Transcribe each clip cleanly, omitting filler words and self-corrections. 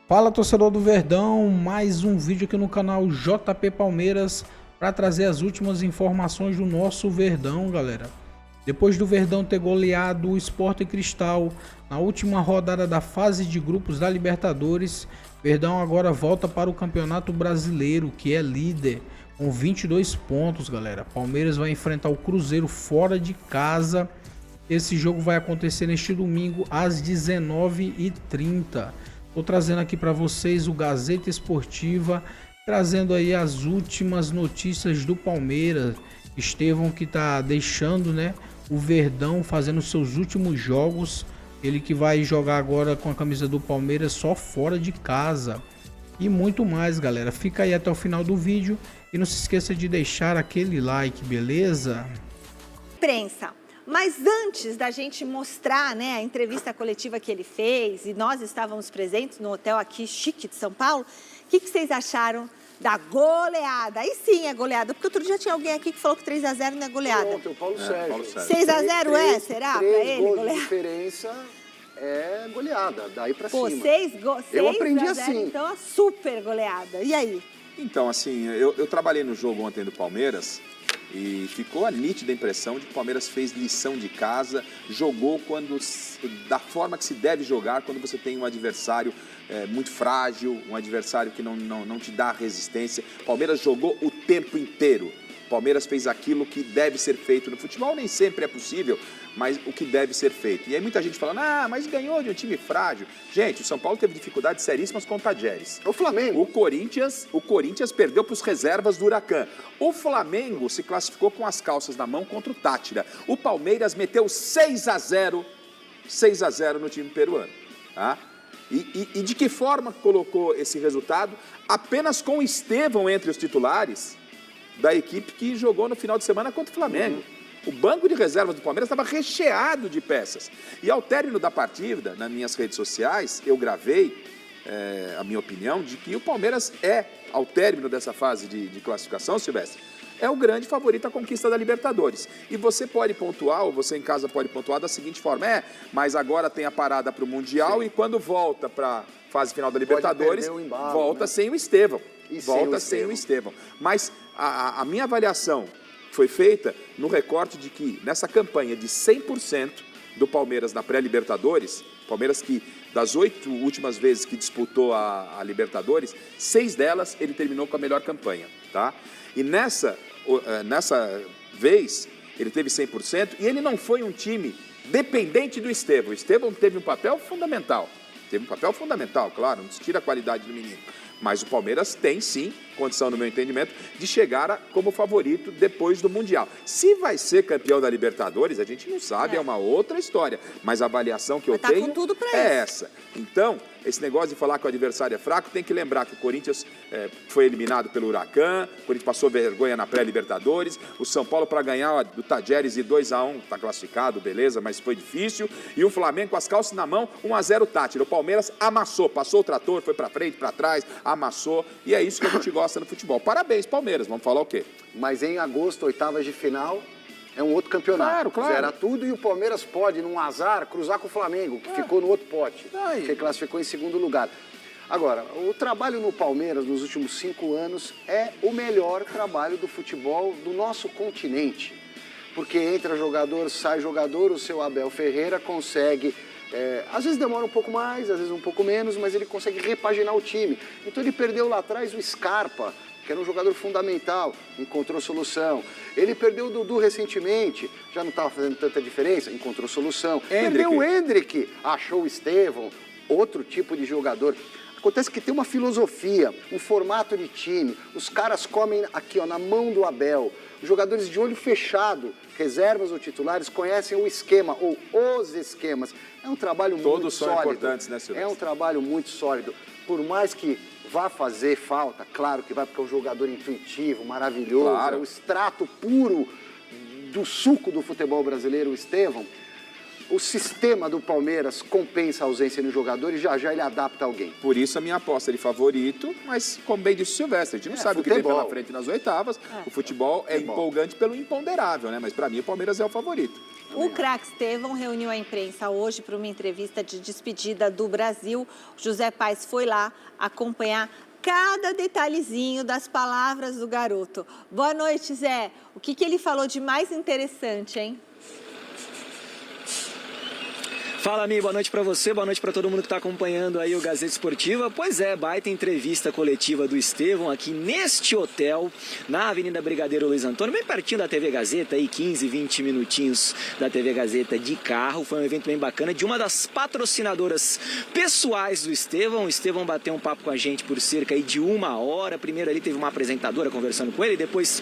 Fala, torcedor do Verdão, mais um vídeo aqui no canal JP Palmeiras para trazer as últimas informações do nosso Verdão, galera. Depois do Verdão ter goleado o Sport Cristal na última rodada da fase de grupos da Libertadores, Verdão agora volta para o Campeonato Brasileiro, que é líder, com 22 pontos, galera. Palmeiras vai enfrentar o Cruzeiro fora de casa. Esse jogo vai acontecer neste domingo às 19h30. Estou trazendo aqui para vocês o Gazeta Esportiva, trazendo aí as últimas notícias do Palmeiras. Estevão que está deixando, né, o Verdão, fazendo seus últimos jogos. Ele que vai jogar agora com a camisa do Palmeiras só fora de casa. E muito mais, galera. Fica aí até o final do vídeo e não se esqueça de deixar aquele like, beleza? Imprensa. Mas antes da gente mostrar, né, a entrevista coletiva que ele fez, e nós estávamos presentes no hotel aqui chique de São Paulo, o que vocês acharam da goleada? Aí sim é goleada, porque outro dia tinha alguém aqui que falou que 3-0 não é goleada. Ontem, o Paulo Sérgio. 6-0 é? Será? Pra ele, gols goleada? de diferença é goleada, daí pra Pô, cima. 6 Eu aprendi 0, assim. então é super goleada. E aí? Então, assim, eu trabalhei no jogo ontem do Palmeiras e ficou a nítida impressão de que o Palmeiras fez lição de casa, jogou da forma que se deve jogar quando você tem um adversário muito frágil, um adversário que não te dá resistência. O Palmeiras jogou o tempo inteiro. O Palmeiras fez aquilo que deve ser feito no futebol, nem sempre é possível, mas o que deve ser feito. E aí muita gente falando, mas ganhou de um time frágil. Gente, o São Paulo teve dificuldades seríssimas com o Tadjeres. O Flamengo. O Corinthians perdeu para os reservas do Huracan. O Flamengo se classificou com as calças na mão contra o Tátira. O Palmeiras meteu 6-0 no time peruano. Tá? E de que forma colocou esse resultado? Apenas com o Estevão entre os titulares da equipe que jogou no final de semana contra o Flamengo. O banco de reservas do Palmeiras estava recheado de peças. E ao término da partida, nas minhas redes sociais, eu gravei a minha opinião de que o Palmeiras ao término dessa fase de classificação, Silvestre, é o grande favorito à conquista da Libertadores. E você pode pontuar, ou você em casa pode pontuar da seguinte forma, mas agora tem a parada para o Mundial. Sim. E quando volta para a fase final da Libertadores, embalo, volta, né? Sem o Estevão. Volta sem o Estevão. Mas a minha avaliação foi feita no recorte de que nessa campanha de 100% do Palmeiras na pré-Libertadores, Palmeiras que das 8 últimas vezes que disputou a Libertadores, 6 delas ele terminou com a melhor campanha, tá? E nessa vez ele teve 100% e ele não foi um time dependente do Estevão. O Estevão teve um papel fundamental. Claro, não se tira a qualidade do menino. Mas o Palmeiras tem, sim, condição, no meu entendimento, de chegar como favorito depois do Mundial. Se vai ser campeão da Libertadores, a gente não sabe, é uma outra história. Mas a avaliação que eu tenho com tudo pra é essa. Então, esse negócio de falar que o adversário é fraco, tem que lembrar que o Corinthians foi eliminado pelo Huracan, o Corinthians passou vergonha na pré-Libertadores, o São Paulo para ganhar do Tadjeres e 2-1, está classificado, beleza, mas foi difícil, e o Flamengo com as calças na mão, 1-0 Tátira. O Palmeiras amassou, passou o trator, foi para frente, para trás, amassou, e é isso que a gente gosta no futebol. Parabéns, Palmeiras, vamos falar o quê? Mas em agosto, oitavas de final, é um outro campeonato. Claro. Zera tudo e o Palmeiras pode, num azar, cruzar com o Flamengo, que ficou no outro pote, que classificou em segundo lugar. Agora, o trabalho no Palmeiras nos últimos 5 anos é o melhor trabalho do futebol do nosso continente. Porque entra jogador, sai jogador, o seu Abel Ferreira consegue... às vezes demora um pouco mais, às vezes um pouco menos, mas ele consegue repaginar o time. Então ele perdeu lá atrás o Scarpa, que era um jogador fundamental, encontrou solução. Ele perdeu o Dudu recentemente, já não estava fazendo tanta diferença, encontrou solução. Perdeu o Endrick, achou o Estevão, outro tipo de jogador. Acontece que tem uma filosofia, um formato de time. Os caras comem aqui, na mão do Abel. Os jogadores de olho fechado, reservas ou titulares, conhecem o esquema ou os esquemas. É um trabalho muito sólido. Todos são importantes, né, Silvestre? É um trabalho muito sólido. Por mais que vá fazer falta, claro que vai, porque é um jogador intuitivo, maravilhoso, claro. É o extrato puro do suco do futebol brasileiro, o Estevão. O sistema do Palmeiras compensa a ausência do jogador e já ele adapta alguém. Por isso a minha aposta de favorito, mas como bem disse o Silvestre, a gente não sabe futebol. O que vem pela frente nas oitavas. O futebol é empolgante pelo imponderável, né? Mas para mim o Palmeiras é o favorito. O craque Estevão reuniu a imprensa hoje para uma entrevista de despedida do Brasil. José Paes foi lá acompanhar cada detalhezinho das palavras do garoto. Boa noite, Zé. O que ele falou de mais interessante, hein? Fala, amigo, boa noite pra você, boa noite pra todo mundo que tá acompanhando aí o Gazeta Esportiva. Pois é, baita entrevista coletiva do Estevão aqui neste hotel, na Avenida Brigadeiro Luiz Antônio, bem pertinho da TV Gazeta, aí 15, 20 minutinhos da TV Gazeta de carro. Foi um evento bem bacana de uma das patrocinadoras pessoais do Estevão. O Estevão bateu um papo com a gente por cerca aí de 1 hora. Primeiro ali teve uma apresentadora conversando com ele, depois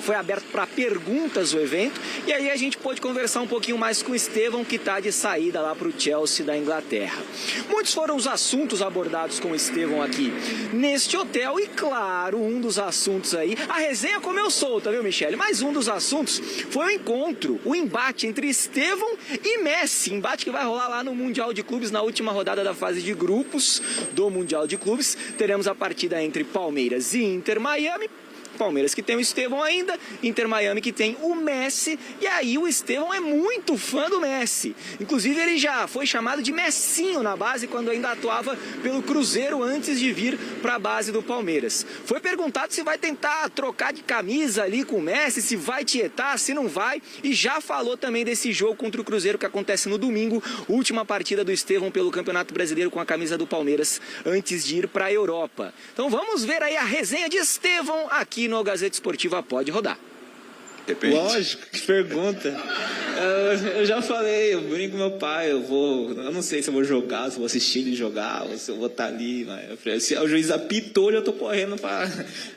foi aberto para perguntas o evento. E aí a gente pôde conversar um pouquinho mais com o Estevão, que tá de saída lá para o Chelsea da Inglaterra. Muitos foram os assuntos abordados com o Estevão aqui neste hotel e, claro, um dos assuntos aí, a resenha comeu solta, viu, Michele? Mas um dos assuntos foi o encontro, o embate entre Estevão e Messi, embate que vai rolar lá no Mundial de Clubes, na última rodada da fase de grupos do Mundial de Clubes. Teremos a partida entre Palmeiras e Inter Miami. Palmeiras que tem o Estevão ainda, Inter Miami que tem o Messi, e aí o Estevão é muito fã do Messi. Inclusive ele já foi chamado de Messinho na base quando ainda atuava pelo Cruzeiro antes de vir para a base do Palmeiras. Foi perguntado se vai tentar trocar de camisa ali com o Messi, se vai tietar, se não vai, e já falou também desse jogo contra o Cruzeiro que acontece no domingo, última partida do Estevão pelo Campeonato Brasileiro com a camisa do Palmeiras antes de ir para a Europa. Então vamos ver aí a resenha de Estevão aqui no Gazeta Esportiva. Pode rodar. Depende. Lógico, que pergunta. Eu já falei, eu brinco com meu pai, eu não sei se eu vou jogar, se eu vou assistir ele jogar, ou se eu vou estar ali, mas se o juiz apitou, eu já tô correndo pra...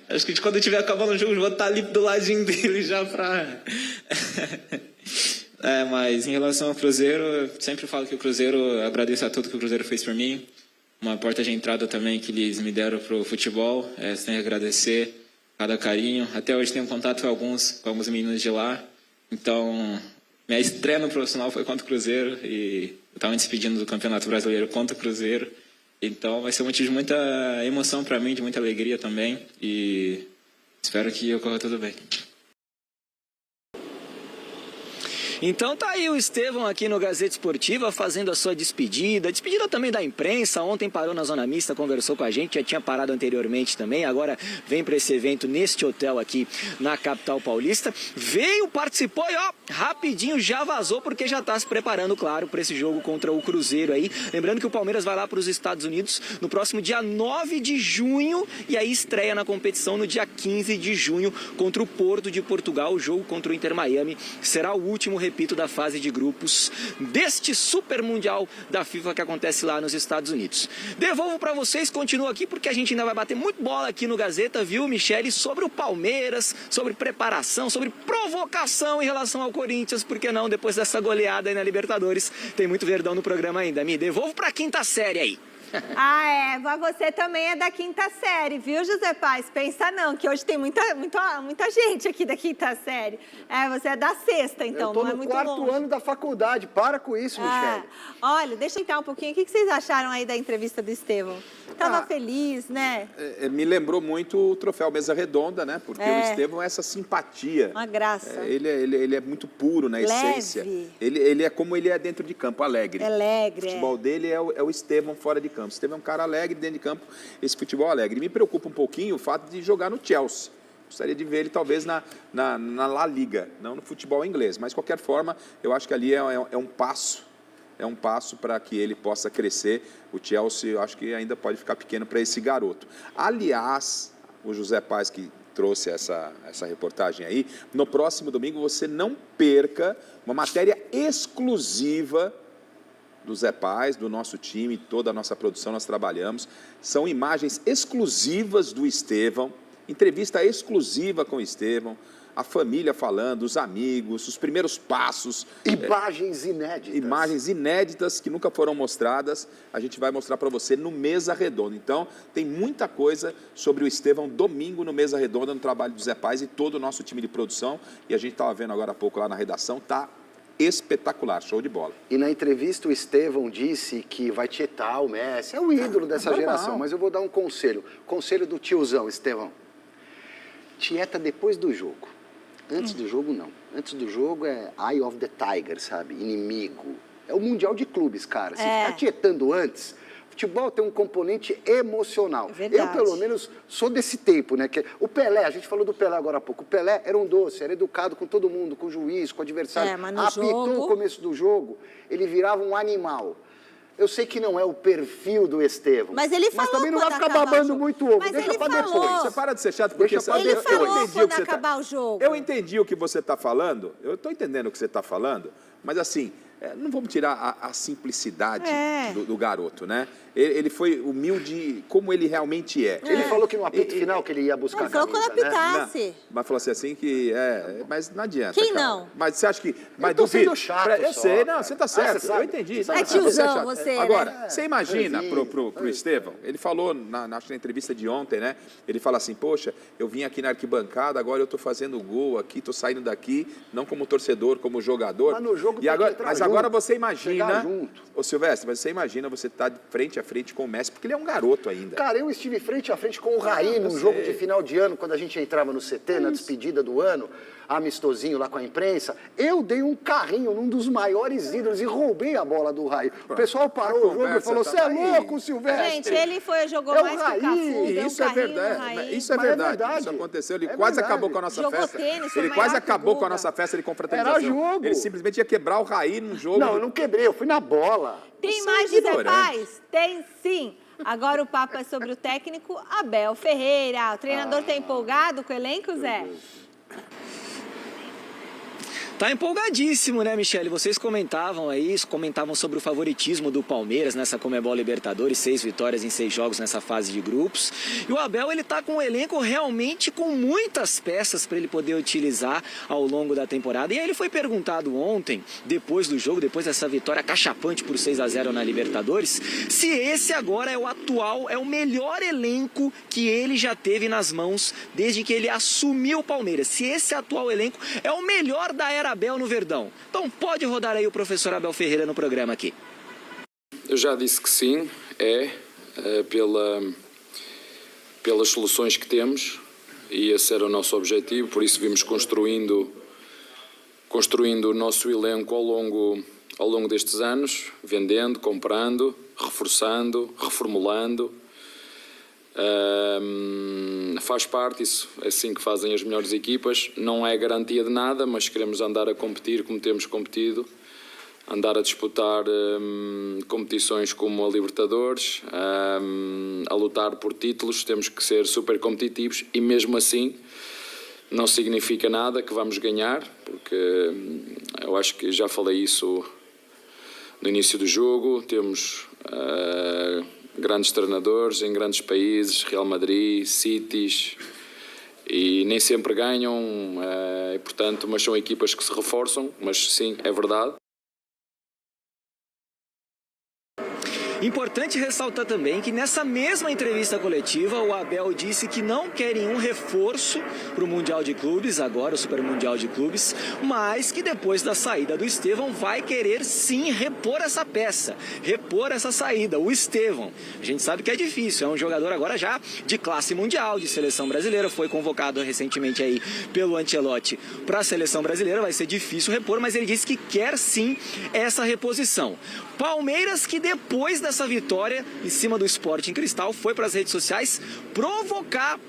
Acho que quando eu estiver acabando o jogo, eu vou estar ali do ladinho dele já pra... Mas em relação ao Cruzeiro, eu sempre falo que o Cruzeiro, eu agradeço a tudo que o Cruzeiro fez por mim, uma porta de entrada também que eles me deram pro futebol, tenho que agradecer cada carinho. Até hoje tenho contato com alguns meninos de lá. Então, minha estreia no profissional foi contra o Cruzeiro e eu estava me despedindo do Campeonato Brasileiro contra o Cruzeiro. Então, vai ser um motivo de muita emoção para mim, de muita alegria também. E espero que ocorra tudo bem. Então tá aí o Estevão aqui no Gazeta Esportiva fazendo a sua despedida também da imprensa. Ontem parou na Zona Mista, conversou com a gente, já tinha parado anteriormente também, agora vem para esse evento neste hotel aqui na capital paulista. Veio, participou e ó, rapidinho já vazou porque já tá se preparando, claro, para esse jogo contra o Cruzeiro aí. Lembrando que o Palmeiras vai lá para os Estados Unidos no próximo dia 9 de junho e aí estreia na competição no dia 15 de junho contra o Porto de Portugal. O jogo contra o Inter Miami será o último, repito, da fase de grupos deste Super Mundial da FIFA que acontece lá nos Estados Unidos. Devolvo para vocês, continua aqui porque a gente ainda vai bater muito bola aqui no Gazeta, viu, Michele, sobre o Palmeiras, sobre preparação, sobre provocação em relação ao Corinthians, por que não, depois dessa goleada aí na Libertadores, tem muito Verdão no programa ainda. Me devolvo para a quinta série aí. Mas você também é da quinta série, viu, José Paes? Pensa não, que hoje tem muita gente aqui da quinta série. Você é da sexta, então, não é muito longe. Eu tô no 4º ano da faculdade, para com isso, Michele. Olha, deixa eu entrar um pouquinho, o que vocês acharam aí da entrevista do Estevão? Tava feliz, né? Me lembrou muito o troféu Mesa Redonda, né? Porque o Estevão é essa simpatia. Uma graça. Ele é muito puro na essência. Ele é como ele é dentro de campo, alegre. Alegre. O futebol dele é o Estevão fora de campo. O Estevão é um cara alegre dentro de campo, esse futebol alegre. Me preocupa um pouquinho o fato de jogar no Chelsea. Gostaria de ver ele talvez na La Liga, não no futebol inglês. Mas, de qualquer forma, eu acho que ali é um passo. É um passo para que ele possa crescer. O Chelsea, eu acho que ainda pode ficar pequeno para esse garoto. Aliás, o José Paes que trouxe essa reportagem aí, no próximo domingo você não perca uma matéria exclusiva do Zé Paes, do nosso time, toda a nossa produção, nós trabalhamos. São imagens exclusivas do Estevão, entrevista exclusiva com o Estevão, a família falando, os amigos, os primeiros passos. Imagens inéditas. Imagens inéditas que nunca foram mostradas, a gente vai mostrar para você no Mesa Redonda. Então, tem muita coisa sobre o Estevão domingo no Mesa Redonda, no trabalho do Zé Paes e todo o nosso time de produção. E a gente estava vendo agora há pouco lá na redação, tá espetacular, show de bola. E na entrevista o Estevão disse que vai tietar o Messi, é o ídolo dessa geração, mas eu vou dar um conselho do tiozão, Estevão. Tieta depois do jogo. Antes do jogo, não. Antes do jogo é Eye of the Tiger, sabe? Inimigo. É o Mundial de Clubes, cara. Se ficar tietando antes, futebol tem um componente emocional. Eu, pelo menos, sou desse tempo, né? Que o Pelé, a gente falou do Pelé agora há pouco. O Pelé era um doce, era educado com todo mundo, com o juiz, com o adversário. Mas no Apitou o começo do jogo, ele virava um animal. Eu sei que não é o perfil do Estevão. Mas ele falou também não vai ficar acabar babando muito ovo. Mas Deixa ele pra falou. depois. Você para de ser chato, porque Ele falou quando acabar o jogo. Eu entendi o que você está falando, eu estou entendendo o que você está falando, mas assim, não vamos tirar a simplicidade do garoto, né? Ele foi humilde como ele realmente é. Ele falou que no apito final que ele ia buscar a camisa, falou quando apitasse. né? Mas falou assim que mas não adianta. Quem cara. não? Mas você acha que... Mas tô sendo chato eu só, sei, cara. não, você tá certo, você sabe. eu entendi. É tiozão você, né? Agora, você imagina pro Estevão, ele falou acho que na entrevista de ontem, né? Ele fala assim, poxa, eu vim aqui na arquibancada, agora eu tô fazendo gol aqui, tô saindo daqui, não como torcedor, como jogador. Mas no jogo e agora, tem que mas entrar agora junto, você imagina, chegar junto. ô Silvestre, mas você imagina você tá frente a frente com o Messi, porque ele é um garoto ainda. Cara, eu estive frente a frente com o Raí num jogo de final de ano, quando a gente entrava no CT, na despedida do ano, amistosinho lá com a imprensa. Eu dei um carrinho num dos maiores ídolos e roubei a bola do Raí. O pessoal parou o jogo e falou, você é louco, Silvestre? Gente, ele jogou É o mais que o Raí. Cafu, deu um Isso é carrinho no verdade, Raí. isso é Mas é verdade, verdade. isso aconteceu, ele É quase verdade. acabou com a nossa Jogou festa. tênis, foi Ele maior quase que o acabou com a Guga. nossa festa de confraternização. Era jogo. Ele simplesmente ia quebrar o Raí num jogo. Não, eu não quebrei, eu fui na bola. Tem Você mais é de Zé ignorante. Paz? Tem sim. Agora o papo é sobre o técnico Abel Ferreira. O treinador tá empolgado com o elenco, Zé? Tá empolgadíssimo, né, Michele? Vocês comentavam sobre o favoritismo do Palmeiras nessa Conmebol Libertadores, 6 vitórias em 6 jogos nessa fase de grupos. E o Abel, ele tá com um elenco realmente com muitas peças para ele poder utilizar ao longo da temporada. E aí ele foi perguntado ontem, depois do jogo, depois dessa vitória cachapante por 6-0 na Libertadores, se esse agora é o melhor elenco que ele já teve nas mãos desde que ele assumiu o Palmeiras. Se esse atual elenco é o melhor da era Abel no Verdão. Então pode rodar aí o professor Abel Ferreira no programa aqui. Eu já disse que sim, pelas soluções que temos, e esse era o nosso objetivo, por isso vimos construindo o nosso elenco ao longo destes anos, vendendo, comprando, reforçando, reformulando. Faz parte, isso é assim que fazem as melhores equipas, não é garantia de nada, mas queremos andar a competir como temos competido, andar a disputar competições como a Libertadores, a lutar por títulos, temos que ser super competitivos e mesmo assim não significa nada que vamos ganhar, porque eu acho que já falei isso no início do jogo, temos grandes treinadores em grandes países, Real Madrid, Cities, e nem sempre ganham, portanto, mas são equipas que se reforçam, mas sim, é verdade. Importante ressaltar também que nessa mesma entrevista coletiva, o Abel disse que não quer nenhum reforço para o Mundial de Clubes, agora o Super Mundial de Clubes, mas que depois da saída do Estevão vai querer sim repor essa peça, repor essa saída, o Estevão. A gente sabe que é difícil, é um jogador agora já de classe mundial, de seleção brasileira, foi convocado recentemente aí pelo Ancelotti para a seleção brasileira, vai ser difícil repor, mas ele disse que quer sim essa reposição. Palmeiras que depois dessa vitória em cima do Sporting Cristal foi para as redes sociais provocar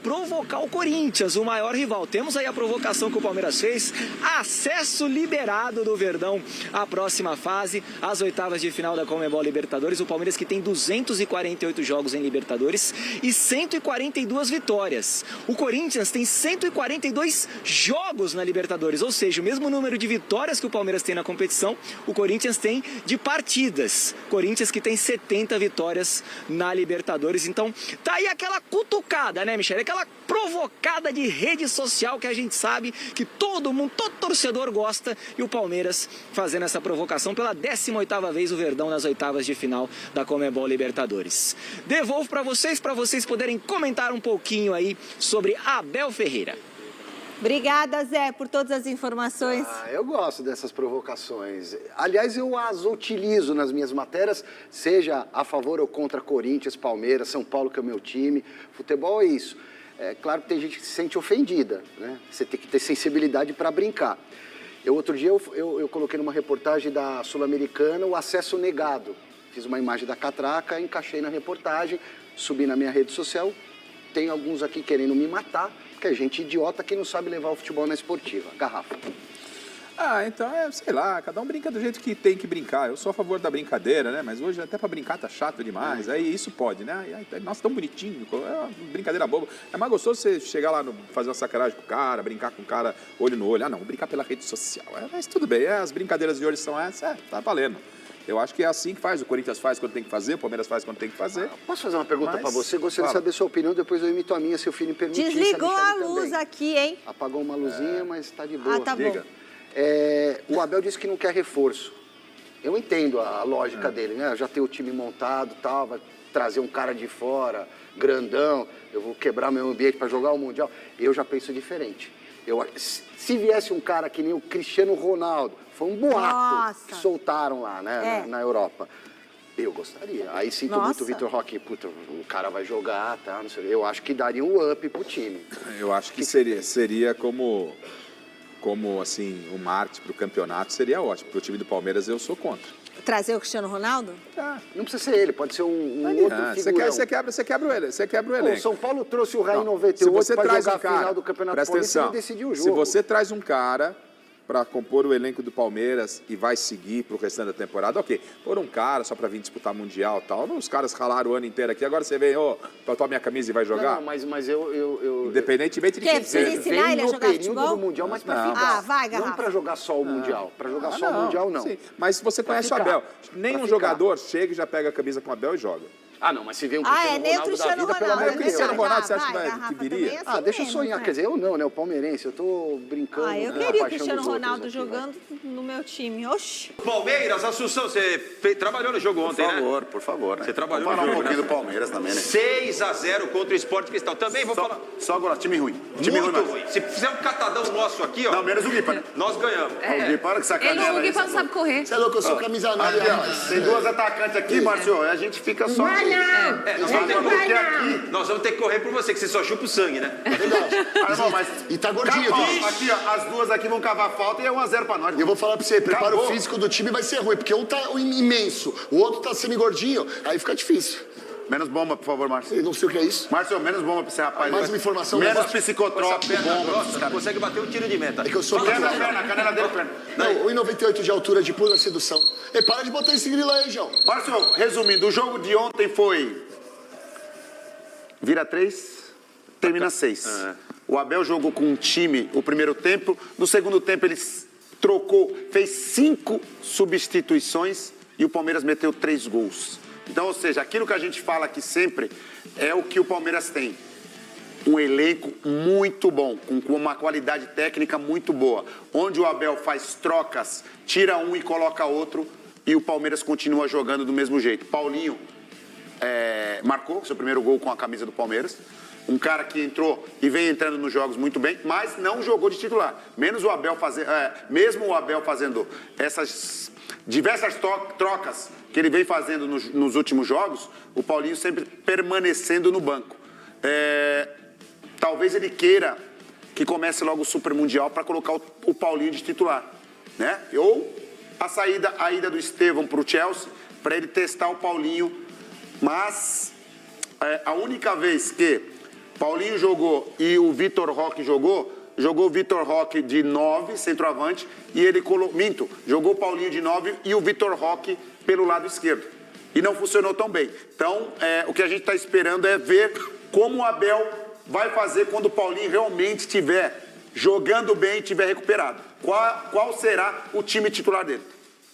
o Corinthians, o maior rival. Temos aí a provocação que o Palmeiras fez, acesso liberado do Verdão à próxima fase, às oitavas de final da Conmebol Libertadores. O Palmeiras que tem 248 jogos em Libertadores e 142 vitórias. O Corinthians tem 142 jogos na Libertadores, ou seja, o mesmo número de vitórias que o Palmeiras tem na competição, o Corinthians tem de partidas. Corinthians que tem 70 vitórias na Libertadores. Então, tá aí aquela cutucada, né, Michele? Aquela provocada de rede social que a gente sabe que todo mundo, todo torcedor gosta. E o Palmeiras fazendo essa provocação pela 18ª vez o Verdão nas oitavas de final da Conmebol Libertadores. Devolvo para vocês poderem comentar um pouquinho aí sobre Abel Ferreira. Obrigada, Zé, por todas as informações. Eu gosto dessas provocações. Aliás, eu as utilizo nas minhas matérias, seja a favor ou contra Corinthians, Palmeiras, São Paulo, que é o meu time. Futebol é isso. É claro que tem gente que se sente ofendida, né? Você tem que ter sensibilidade para brincar. Outro dia eu coloquei numa reportagem da Sul-Americana o acesso negado. Fiz uma imagem da catraca, encaixei na reportagem, subi na minha rede social. Tem alguns aqui querendo me matar, porque é gente idiota que não sabe levar o futebol na esportiva. Garrafa. Então sei lá, cada um brinca do jeito que tem que brincar. Eu sou a favor da brincadeira, né? Mas hoje até pra brincar tá chato demais. Aí isso pode, né? Nossa, tão bonitinho, é uma brincadeira boba. É mais gostoso você chegar lá, fazer uma sacanagem com o cara, brincar com o cara olho no olho. Ah, não, brincar pela rede social. Mas tudo bem, as brincadeiras de hoje são essas, tá valendo. Eu acho que é assim que faz. O Corinthians faz quando tem que fazer, o Palmeiras faz quando tem que fazer. Posso fazer uma pergunta para você? Gostaria de saber sua opinião, depois eu imito a minha, se o filho me permitir. Desligou a luz também. Aqui, hein? Apagou uma luzinha, mas está de boa. Tá bom. O Abel disse que não quer reforço. Eu entendo a lógica dele, né? Já tem o time montado, tal, vai trazer um cara de fora, grandão, eu vou quebrar meu ambiente para jogar o Mundial. Eu já penso diferente. Se viesse um cara que nem o Cristiano Ronaldo, foi um boato que soltaram lá, né, na Europa. Eu gostaria. Aí sinto muito o Vitor Roque, puta, o cara vai jogar, tá? Não sei, eu acho que daria um up pro time. Eu acho que seria como assim, o marketing para o campeonato seria ótimo. Para o time do Palmeiras, eu sou contra. Trazer o Cristiano Ronaldo? Não precisa ser ele, pode ser um outro figurão. Você quebra o elenco. O São Paulo trouxe o Raí 98 para jogar a final do Campeonato Paulista e decidiu o jogo. Se você traz um cara para compor o elenco do Palmeiras e vai seguir pro restante da temporada, ok. Por um cara só para vir disputar Mundial e tal, os caras ralaram o ano inteiro aqui, agora você vem, toma minha camisa e vai jogar? Não, mas eu... Independentemente de quem seja. Quer ensinar ele a jogar futebol? Do Mundial, mas para ficar. Vai, Garrafa. Não para jogar só o Mundial. Para jogar só o Mundial, não. Sim. Mas você conhece o Abel. Nenhum jogador chega e já pega a camisa com o Abel e joga. Não, mas se vê um Cristiano Ronaldo da vida, pelo amor de Deus. Cristiano Ronaldo, você acha que viria? Deixa eu sonhar. Quer dizer, eu não, né? O palmeirense, eu tô brincando. Eu queria o Cristiano Ronaldo jogando no meu time. Oxi. Palmeiras, Assunção, você trabalhou no jogo ontem, né? Por favor. Né? Você trabalhou no jogo, jogo, um pouquinho do Palmeiras também, né? 6-0 contra o Sport Cristal. Também vou falar... Só agora, time ruim. Muito ruim. Se fizer um catadão nosso aqui, ó... Não, menos o Guipa, né? Nós ganhamos. O Guipa, olha que sacanagem. O Guipa não sabe correr. Você é louco, eu sou camisa 9. Tem duas atacantes aqui, Márcio, a gente fica só... Nós vamos ter que correr por você, que você só chupa o sangue, né? É verdade. E tá gordinho. Aqui, ó, as duas aqui vão cavar falta e é 1-0 pra nós. Eu vou falar pra você, preparo físico do time vai ser ruim, porque um tá imenso, o outro tá semi-gordinho, aí fica difícil. Menos bomba, por favor, Márcio. Eu não sei o que é isso. Márcio, menos bomba pra você, rapaz. Mais uma informação. Menos psicotrópico, bomba. Você consegue bater um tiro de meta. É que eu sou... Perna, canela dele, perna. Não, 1,98 de altura de pura sedução. E para de botar esse grilo aí, João. Márcio, resumindo, o jogo de ontem foi... Vira 3, termina 6. O Abel jogou com um time o primeiro tempo. No segundo tempo ele trocou, fez 5 substituições e o Palmeiras meteu 3 gols. Então, ou seja, aquilo que a gente fala aqui sempre é o que o Palmeiras tem. Um elenco muito bom, com uma qualidade técnica muito boa. Onde o Abel faz trocas, tira um e coloca outro e o Palmeiras continua jogando do mesmo jeito. Paulinho marcou seu primeiro gol com a camisa do Palmeiras. Um cara que entrou e vem entrando nos jogos muito bem, mas não jogou de titular. Mesmo o Abel fazendo essas diversas trocas que ele vem fazendo nos últimos jogos, o Paulinho sempre permanecendo no banco. Talvez ele queira que comece logo o Super Mundial para colocar o Paulinho de titular, né? Ou a ida do Estevão para o Chelsea, para ele testar o Paulinho. Mas a única vez que Paulinho jogou e o Vitor Roque jogou o Vitor Roque de 9, centroavante, e ele jogou o Paulinho de 9 e o Vitor Roque pelo lado esquerdo. E não funcionou tão bem. Então, o que a gente está esperando é ver como o Abel vai fazer quando o Paulinho realmente estiver jogando bem e estiver recuperado. Qual será o time titular dele?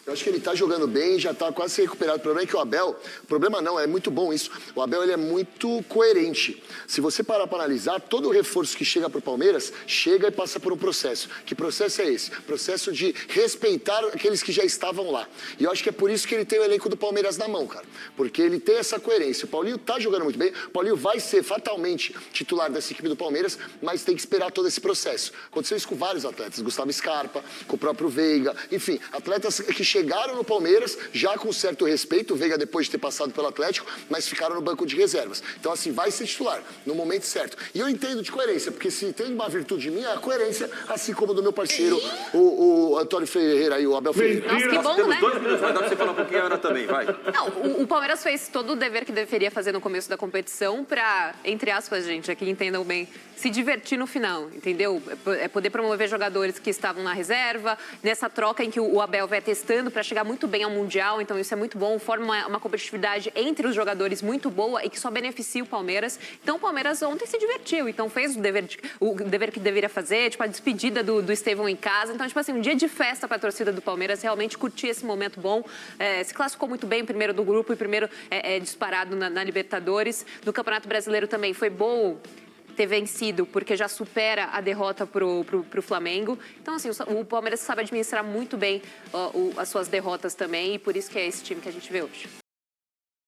Eu acho que ele está jogando bem, já está quase recuperado. O problema é que o Abel... O problema não, é muito bom isso. O Abel, ele é muito coerente. Se você parar para analisar, todo o reforço que chega para o Palmeiras, chega e passa por um processo. Que processo é esse? Processo de respeitar aqueles que já estavam lá. E eu acho que é por isso que ele tem o elenco do Palmeiras na mão, cara. Porque ele tem essa coerência. O Paulinho está jogando muito bem. O Paulinho vai ser fatalmente titular dessa equipe do Palmeiras, mas tem que esperar todo esse processo. Aconteceu isso com vários atletas. Gustavo Scarpa, com o próprio Veiga. Enfim, atletas que chegaram no Palmeiras já com certo respeito, o Veiga depois de ter passado pelo Atlético, mas ficaram no banco de reservas. Então, assim, vai ser titular no momento certo. E eu entendo de coerência, porque se tem uma virtude minha, a coerência, assim como do meu parceiro, o Antônio Ferreira e o Abel Ferreira. Nossa, que bom, Temos né? 2 minutos, vai dar pra você falar um pouquinho, Ana, também, vai. Não, o Palmeiras fez todo o dever que deveria fazer no começo da competição para, entre aspas, gente, aqui entendam bem, se divertir no final, entendeu? É poder promover jogadores que estavam na reserva, nessa troca em que o Abel vai testando para chegar muito bem ao Mundial, então isso é muito bom, forma uma competitividade entre os jogadores muito boa e que só beneficia o Palmeiras. Então o Palmeiras ontem se divertiu, então fez o dever que deveria fazer, tipo a despedida do Estevão em casa, então tipo assim, um dia de festa para a torcida do Palmeiras, realmente curtir esse momento bom, se classificou muito bem, primeiro do grupo e primeiro disparado na Libertadores. No Campeonato Brasileiro também foi bom ter vencido, porque já supera a derrota pro Flamengo. Então, assim, o Palmeiras sabe administrar muito bem as suas derrotas também, e por isso que é esse time que a gente vê hoje.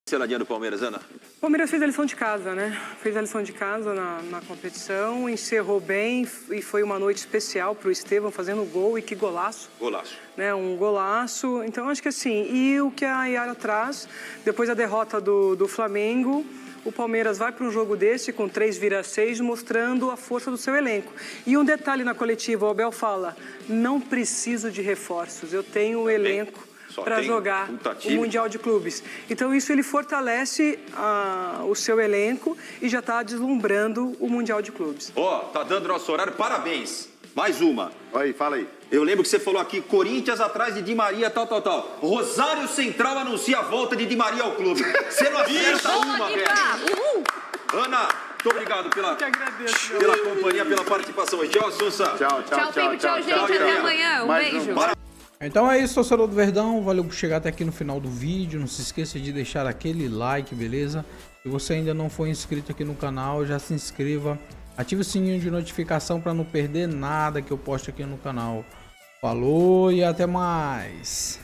Celadinha do Palmeiras, Ana. O Palmeiras fez a lição de casa, né? Fez a lição de casa na competição, encerrou bem e foi uma noite especial para o Estevão fazendo gol, e que golaço. Golaço. Né? Um golaço. Então, acho que assim, e o que a Yara traz, depois da derrota do Flamengo, o Palmeiras vai para um jogo desse com 3-6, mostrando a força do seu elenco. E um detalhe na coletiva, o Abel fala, não preciso de reforços, eu tenho o elenco para jogar o Mundial de Clubes. Então isso ele fortalece o seu elenco e já está deslumbrando o Mundial de Clubes. Tá dando nosso horário, parabéns. Mais uma. Aí, fala aí. Eu lembro que você falou aqui, Corinthians atrás de Di Maria, tal. Rosário Central anuncia a volta de Di Maria ao clube. Você não acerta uma, velho. Ana, muito obrigado pela companhia, pela participação. Tchau, Assunção. Tchau, Pedro. Tchau, gente. Até amanhã. Um beijo. Então é isso, torcedor do Verdão. Valeu por chegar até aqui no final do vídeo. Não se esqueça de deixar aquele like, beleza? Se você ainda não for inscrito aqui no canal, já se inscreva. Ative o sininho de notificação para não perder nada que eu posto aqui no canal. Falou e até mais!